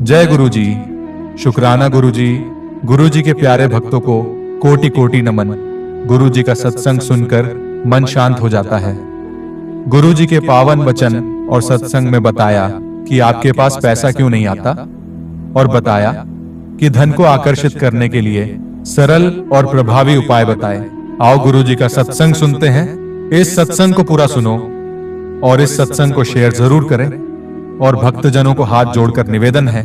जय गुरु जी। शुक्राना गुरु जी। गुरु जी के प्यारे भक्तों को कोटि कोटि नमन। गुरु जी का सत्संग सुनकर मन शांत हो जाता है। गुरु जी के पावन वचन और सत्संग में बताया कि आपके पास पैसा क्यों नहीं आता, और बताया कि धन को आकर्षित करने के लिए सरल और प्रभावी उपाय बताए। आओ गुरु जी का सत्संग सुनते हैं। इस सत्संग को पूरा सुनो और इस सत्संग को शेयर जरूर करें, और भक्तजनों को हाथ जोड़कर निवेदन है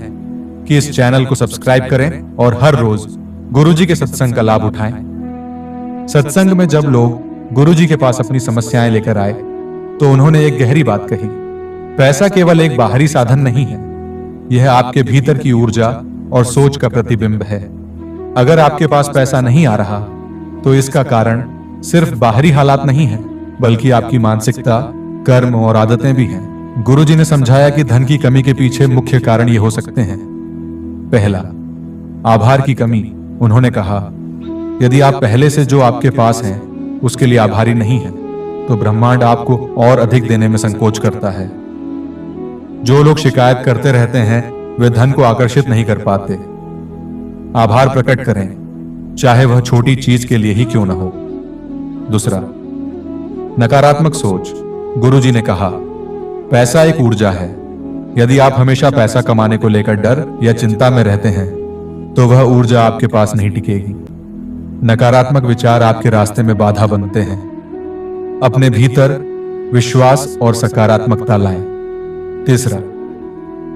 कि इस चैनल को सब्सक्राइब करें और हर रोज गुरु जी के सत्संग का लाभ उठाएं। सत्संग में जब लोग गुरु जी के पास अपनी समस्याएं लेकर आए तो उन्होंने एक गहरी बात कही। पैसा केवल एक बाहरी साधन नहीं है, यह आपके भीतर की ऊर्जा और सोच का प्रतिबिंब है। अगर आपके पास पैसा नहीं आ रहा तो इसका कारण सिर्फ बाहरी हालात नहीं है, बल्कि आपकी मानसिकता, कर्म और आदतें भी हैं। गुरु जी ने समझाया कि धन की कमी के पीछे मुख्य कारण ये हो सकते हैं। पहला, आभार की कमी। उन्होंने कहा, यदि आप पहले से जो आपके पास है उसके लिए आभारी नहीं है तो ब्रह्मांड आपको और अधिक देने में संकोच करता है। जो लोग शिकायत करते रहते हैं वे धन को आकर्षित नहीं कर पाते। आभार प्रकट करें, चाहे वह छोटी चीज के लिए ही क्यों न हो। दूसरा, नकारात्मक सोच। गुरु जी ने कहा, पैसा एक ऊर्जा है। यदि आप हमेशा पैसा कमाने को लेकर डर या चिंता में रहते हैं तो वह ऊर्जा आपके पास नहीं टिकेगी। नकारात्मक विचार आपके रास्ते में बाधा बनते हैं। अपने भीतर विश्वास और सकारात्मकता लाएं। तीसरा,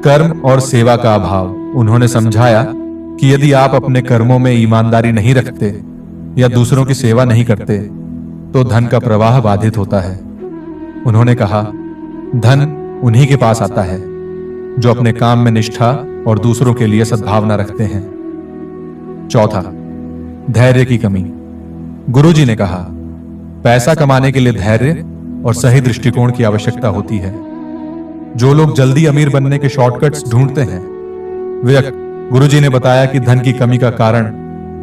कर्म और सेवा का अभाव। उन्होंने समझाया कि यदि आप अपने कर्मों में ईमानदारी नहीं रखते या दूसरों की सेवा नहीं करते तो धन का प्रवाह बाधित होता है। उन्होंने कहा, धन उन्हीं के पास आता है जो अपने काम में निष्ठा और दूसरों के लिए सद्भावना रखते हैं। चौथा, धैर्य की कमी। गुरु जी ने कहा, पैसा कमाने के लिए धैर्य और सही दृष्टिकोण की आवश्यकता होती है। जो लोग जल्दी अमीर बनने के शॉर्टकट्स ढूंढते हैं वे, गुरु जी ने बताया कि धन की कमी का कारण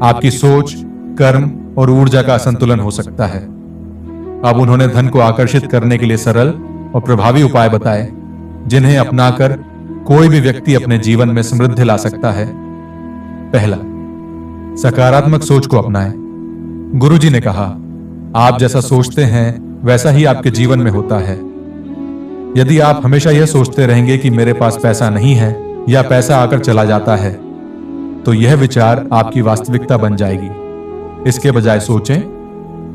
आपकी सोच, कर्म और ऊर्जा का असंतुलन हो सकता है। अब उन्होंने धन को आकर्षित करने के लिए सरल और प्रभावी उपाय बताए जिन्हें अपनाकर कोई भी व्यक्ति अपने जीवन में समृद्धि ला सकता है। पहला, सकारात्मक सोच को अपनाएं। गुरु जी ने कहा, आप जैसा सोचते हैं वैसा ही आपके जीवन में होता है। यदि आप हमेशा यह सोचते रहेंगे कि मेरे पास पैसा नहीं है या पैसा आकर चला जाता है तो यह विचार आपकी वास्तविकता बन जाएगी। इसके बजाय सोचें,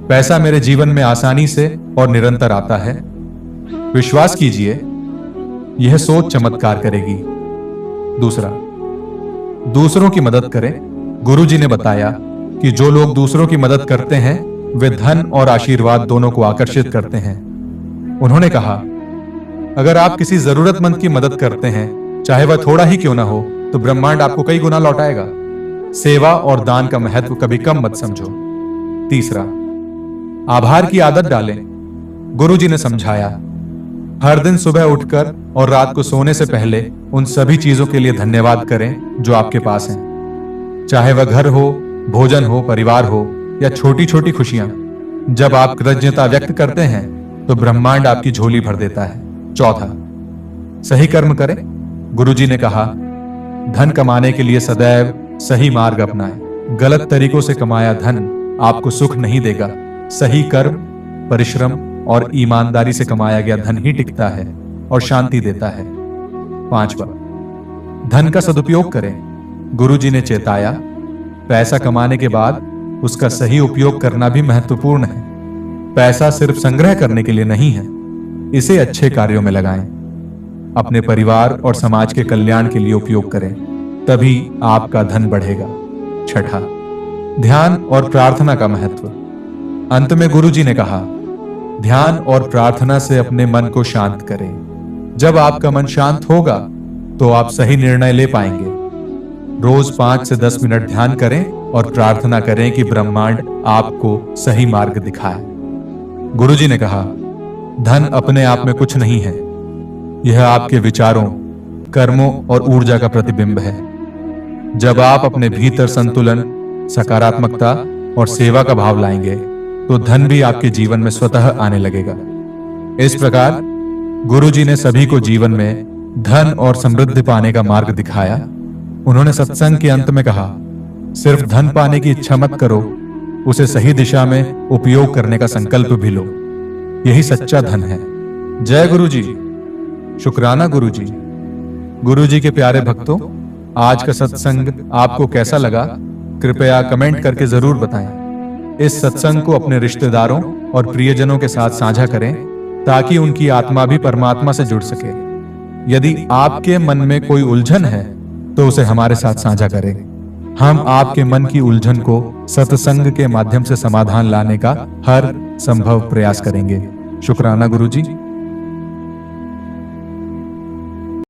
पैसा मेरे जीवन में आसानी से और निरंतर आता है। विश्वास कीजिए, यह सोच चमत्कार करेगी। दूसरा, दूसरों की मदद करें। गुरु जी ने बताया कि जो लोग दूसरों की मदद करते हैं वे धन और आशीर्वाद दोनों को आकर्षित करते हैं। उन्होंने कहा, अगर आप किसी जरूरतमंद की मदद करते हैं, चाहे वह थोड़ा ही क्यों ना हो, तो ब्रह्मांड आपको कई गुना लौटाएगा। सेवा और दान का महत्व कभी कम मत समझो। तीसरा, आभार की आदत डालें। गुरु जी ने समझाया, हर दिन सुबह उठकर और रात को सोने से पहले उन सभी चीजों के लिए धन्यवाद करें जो आपके पास हैं। चाहे वह घर हो, भोजन हो, परिवार हो या छोटी छोटी खुशियां। जब आप कृतज्ञता व्यक्त करते हैं तो ब्रह्मांड आपकी झोली भर देता है। चौथा, सही कर्म करें। गुरु जी ने कहा, धन कमाने के लिए सदैव सही मार्ग अपनाएं। गलत तरीकों से कमाया धन आपको सुख नहीं देगा। सही कर्म, परिश्रम और ईमानदारी से कमाया गया धन ही टिकता है और शांति देता है। पांचवा, धन का सदुपयोग करें। गुरु जी ने चेताया, पैसा कमाने के बाद उसका सही उपयोग करना भी महत्वपूर्ण है। पैसा सिर्फ संग्रह करने के लिए नहीं है, इसे अच्छे कार्यों में लगाएं। अपने परिवार और समाज के कल्याण के लिए उपयोग करें, तभी आपका धन बढ़ेगा। छठा, ध्यान और प्रार्थना का महत्व। अंत में गुरु जी ने कहा, ध्यान और प्रार्थना से अपने मन को शांत करें। जब आपका मन शांत होगा तो आप सही निर्णय ले पाएंगे। रोज 5 से 10 मिनट ध्यान करें और प्रार्थना करें कि ब्रह्मांड आपको सही मार्ग दिखाए। गुरु जी ने कहा, धन अपने आप में कुछ नहीं है, यह आपके विचारों, कर्मों और ऊर्जा का प्रतिबिंब है। जब आप अपने भीतर संतुलन, सकारात्मकता और सेवा का भाव लाएंगे तो धन भी आपके जीवन में स्वतः आने लगेगा। इस प्रकार गुरु जी ने सभी को जीवन में धन और समृद्धि पाने का मार्ग दिखाया उन्होंने सत्संग के अंत में कहा, सिर्फ धन पाने की इच्छा मत करो, उसे सही दिशा में उपयोग करने का संकल्प भी लो। यही सच्चा धन है। जय गुरु जी। शुक्राना गुरु जी। गुरु जी के प्यारे भक्तों, आज का सत्संग आपको कैसा लगा, कृपया कमेंट करके जरूर बताएं। इस सत्संग को अपने रिश्तेदारों और प्रियजनों के साथ साझा करें ताकि उनकी आत्मा भी परमात्मा से जुड़ सके। यदि आपके मन में कोई उलझन है तो उसे हमारे साथ साझा करें। हम आपके मन की उलझन को सत्संग के माध्यम से समाधान लाने का हर संभव प्रयास करेंगे। शुक्राना गुरु जी।